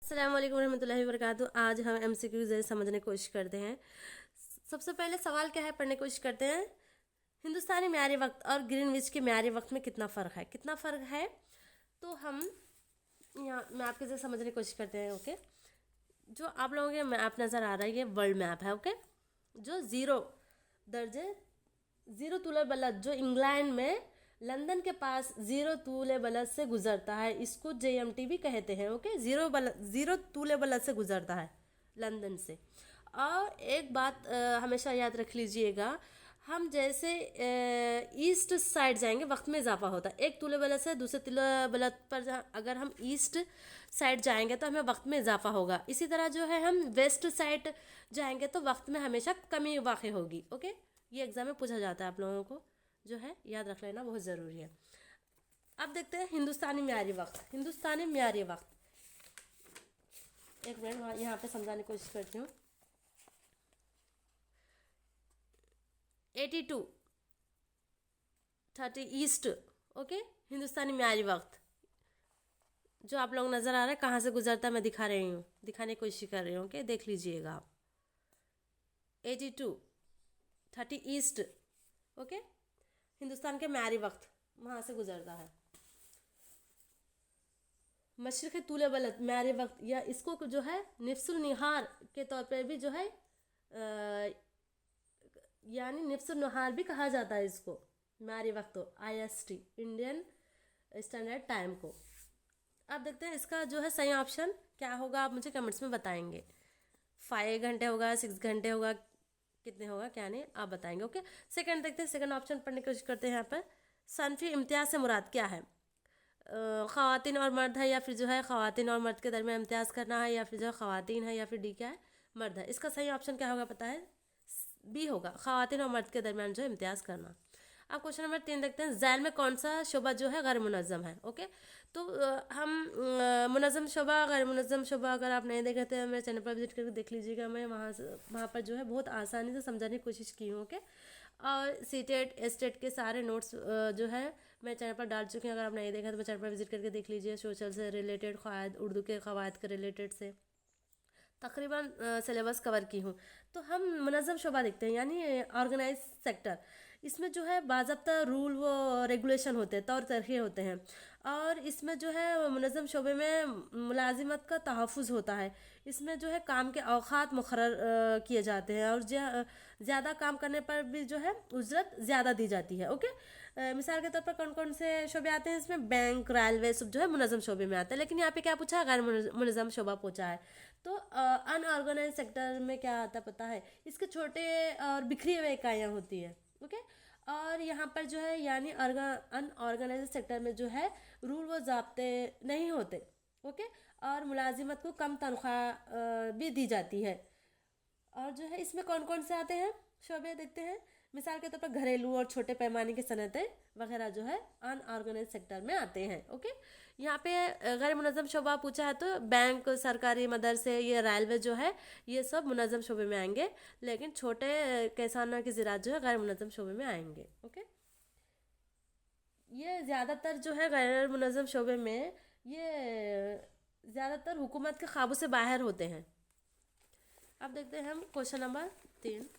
अस्सलाम वालेकुम रहमतुल्लाहि व बरकातुहू। आज हम एमसीक्यू जैसे समझने की कोशिश करते हैं। सबसे पहले सवाल क्या है, पढ़ने की कोशिश करते हैं। हिंदुस्तानी म्यारी वक्त और ग्रीनविच के म्यारी वक्त में कितना फ़र्क है। तो हम यहाँ मैप के जैसे समझने की कोशिश करते हैं। ओके, जो आप लोगों के मैप नज़र आ रहा है ये वर्ल्ड मैप है। ओके, जो ज़ीरो तूले बलद जो इंग्लैंड में लंदन के पास ज़ीरो तूले बलद से गुजरता है, इसको जेएमटी भी कहते हैं। ओके, ज़ीरो तूले बलद से गुजरता है लंदन से। और एक बात हमेशा याद रख लीजिएगा, हम जैसे ईस्ट साइड जाएंगे वक्त में इजाफा होता है। एक तूले बलद से दूसरे तूले बलद पर अगर हम ईस्ट साइड जाएंगे तो हमें वक्त में इजाफा होगा। इसी तरह जो है हम वेस्ट साइड जाएंगे तो वक्त में हमेशा कमी वाक़ई होगी। ओके, ये एग्ज़ाम में पूछा जाता है, आप लोगों को जो है याद रख लेना बहुत ज़रूरी है। अब देखते हैं हिंदुस्तानी म्यारी वक्त। एक मिनट यहाँ पे समझाने की कोशिश करती हूँ। 82 30 ईस्ट। ओके, हिंदुस्तानी म्यारी वक्त जो आप लोग नज़र आ रहा है कहाँ से गुजरता है, मैं दिखाने की कोशिश कर रही हूँ। ओके, देख लीजिएगा आप। 82 30 ईस्ट। ओके, हिंदुस्तान के म्यारी वक्त वहाँ से गुजरता है। मशरिक़ तूले बलद म्यारी वक्त, या इसको जो है निफ्सुल निहार के तौर पे भी जो है यानी निफ्सुल निहार भी कहा जाता है इसको, म्यारी वक्त IST इंडियन स्टैंडर्ड टाइम को। अब देखते हैं इसका जो है सही ऑप्शन क्या होगा, आप मुझे कमेंट्स में बताएंगे। 5 घंटे होगा, 6 घंटे होगा, कितने होगा क्या नहीं आप बताएंगे। ओके, सेकंड देखते हैं, सेकंड ऑप्शन पढ़ने की कोशिश करते हैं। यहाँ पर सनफी इम्तियाज़ से मुराद क्या है, ख़वातीन और मर्द है, या फिर जो है ख़वातीन और मर्द के दरमियान इम्तियाज़ करना है, या फिर जो है ख़वातीन है, या फिर डी क्या है मर्द है। इसका सही ऑप्शन क्या होगा पता है, बी होगा, ख़वातीन और मर्द के दरमियान जो है इम्तियाज़ करना। अब क्वेश्चन नंबर 3 देखते हैं, ज़ैल में कौन सा शोबा जो है गैर मुनज़्ज़म है। ओके, तो हम मुनज़्ज़म शोबा गैर मुनज़्ज़म शोबा अगर आप नहीं देखे तो मेरे चैनल पर विजिट करके देख लीजिएगा। मैं वहाँ पर जो है बहुत आसानी से समझाने की कोशिश की हूँ। ओके, और सीटेट एस्टेट के सारे नोट्स जो है मैं चैनल पर डाल चुकी हूँ। अगर आप नहीं देखा तो मैं चैनल पर विजिट करके देख लीजिए। सोशल से रिलेटेड क़वायद, उर्दू के क़वायद के रिलेटेड से तकरीबन सिलेबस कवर की हूँ। तो हम मुनज़्ज़म शोबा देखते हैं यानी ऑर्गेनाइज सेक्टर। इसमें जो है बाज़ाब्ता रूल व रेगुलेशन होते हैं, तौर तरीक़े होते हैं, और इसमें जो है मुनज़्ज़म शोबे में मुलाजिमत का तहफ़्फ़ुज़ होता है। इसमें जो है काम के औक़ात मुक़र्रर किए जाते हैं, और ज़्यादा काम करने पर भी जो है उजरत ज़्यादा दी जाती है। ओके, मिसाल के तौर पर कौन कौन से शोबे आते हैं इसमें, बैंक, रेलवे सब जो है मुनज़्ज़म शोबे में आता है। लेकिन यहाँ पे क्या पूछा है, गैर मुनज़्ज़म शोबा पूछा है। तो अनऑर्गेनाइज सेक्टर में क्या आता पता है, इसके छोटे और बिखरी हुए इकाइयाँ होती है। ओके, और यहाँ पर जो है यानी अनऑर्गेनाइज सेक्टर में जो है रूल व ज़ाब्ते नहीं होते। ओके, और मुलाजिमत को कम तनख्वाह भी दी जाती है। और जो है इसमें कौन कौन से आते हैं शोबे देखते हैं। मिसाल के तौर पर घरेलू और छोटे पैमाने की सनतें वगैरह जो है अनऑर्गेनाइज सेक्टर में आते हैं। ओके, यहाँ पे गैर मुनज़्ज़म शोबा पूछा है तो बैंक, सरकारी मदरसे, ये रेलवे जो है ये सब मुनज़्ज़म शोबे में आएंगे, लेकिन छोटे किसानों की ज़राअत जो है गैर मुनज़्ज़म शोबे में आएंगे। ओके, ये ज़्यादातर जो है गैर मुनज़्ज़म शोबे में ये ज़्यादातर हुकूमत के काबू से बाहर होते हैं। अब देखते हैं हम क्वेश्चन नंबर 3।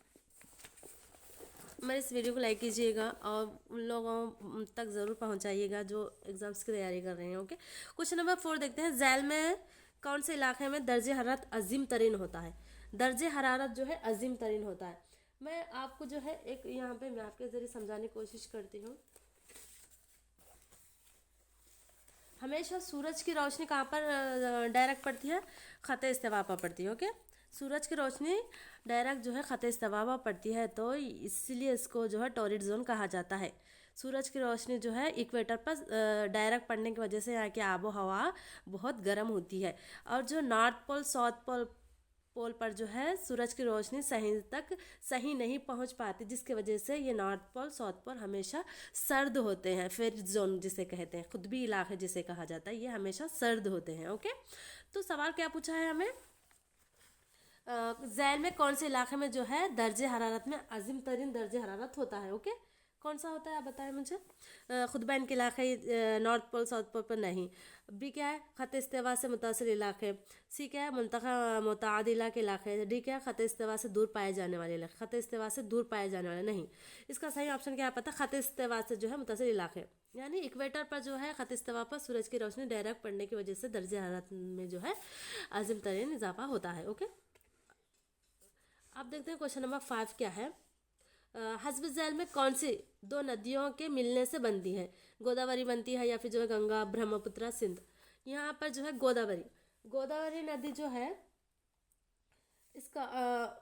मेरे इस वीडियो को लाइक कीजिएगा और उन लोगों तक ज़रूर पहुंचाइएगा जो एग्ज़ाम्स की तैयारी कर रहे हैं। ओके, क्वेश्चन नंबर 4 देखते हैं, झैल में कौन से इलाके में दर्जे हरारत अजीम तरीन होता है। दर्जे हरारत जो है अजीम तरीन होता है। मैं आपको जो है एक यहाँ पे मैप के ज़रिए समझाने की कोशिश करती हूँ। हमेशा सूरज की रोशनी कहाँ पर डायरेक्ट पड़ती है, ख़त इस्तिवा पर पड़ती है। ओके, सूरज की रोशनी डायरेक्ट जो है ख़त इस्तिवा पर पड़ती है, तो इसलिए इसको जो है टॉरिड जोन कहा जाता है। सूरज की रोशनी जो है इक्वेटर पर डायरेक्ट पड़ने की वजह से यहाँ की आबो हवा बहुत गर्म होती है, और जो नॉर्थ पोल साउथ पोल पर जो है सूरज की रोशनी सही नहीं पहुंच पाती, जिसकी वजह से ये नॉर्थ पोल साउथ पोल हमेशा सर्द होते हैं। फेरिज जोन जिसे कहते हैं, खुतबी इलाके जिसे कहा जाता है, ये हमेशा सर्द होते हैं। ओके, तो सवाल क्या पूछा है हमें, झैल में कौन से इलाके में जो है दर्जे हरारत में अजीम तरीन दर्जे हरारत होता है। ओके, कौन सा होता है आप बताएं मुझे। खुतबैन के इलाके, नॉर्थ पोल साउथ पोल पर नहीं। बी क्या है, ख़त इस्तिवा से मुतासिर इलाके। सी क्या है, मुंतखा मुतादिला के इलाके। डी क्या है, ख़त इस्तिवा से दूर पाए जाने वाले इलाके। ख़त इस्तिवा से दूर पाए जाने वाले नहीं। इसका सही ऑप्शन क्या है पता, ख़त इस्तिवा से जो है मुतासिर इलाके, यानी इक्वेटर पर जो है ख़त इस्तिवा पर सूरज की रोशनी डायरेक्ट पड़ने की वजह से दर्जे हरारत में जो है अजीम तरीन इजाफा होता है। ओके, अब देखते हैं क्वेश्चन नंबर 5 क्या है। हस्ब झैल में कौन सी दो नदियों के मिलने से बनती है। गोदावरी बनती है या फिर जो है गंगा, ब्रह्मपुत्र, सिंध। यहाँ पर जो है गोदावरी, गोदावरी नदी जो है इसका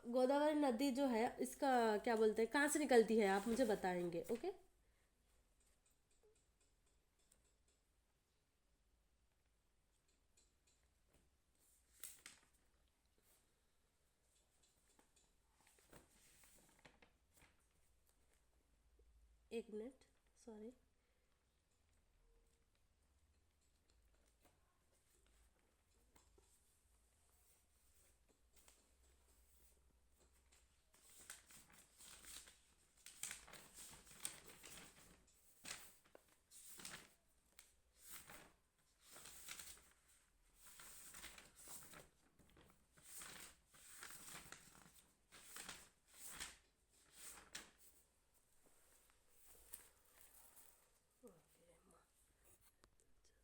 गोदावरी नदी जो है इसका क्या बोलते हैं, कहाँ से निकलती है आप मुझे बताएंगे। ओके, एक मिनट, सॉरी।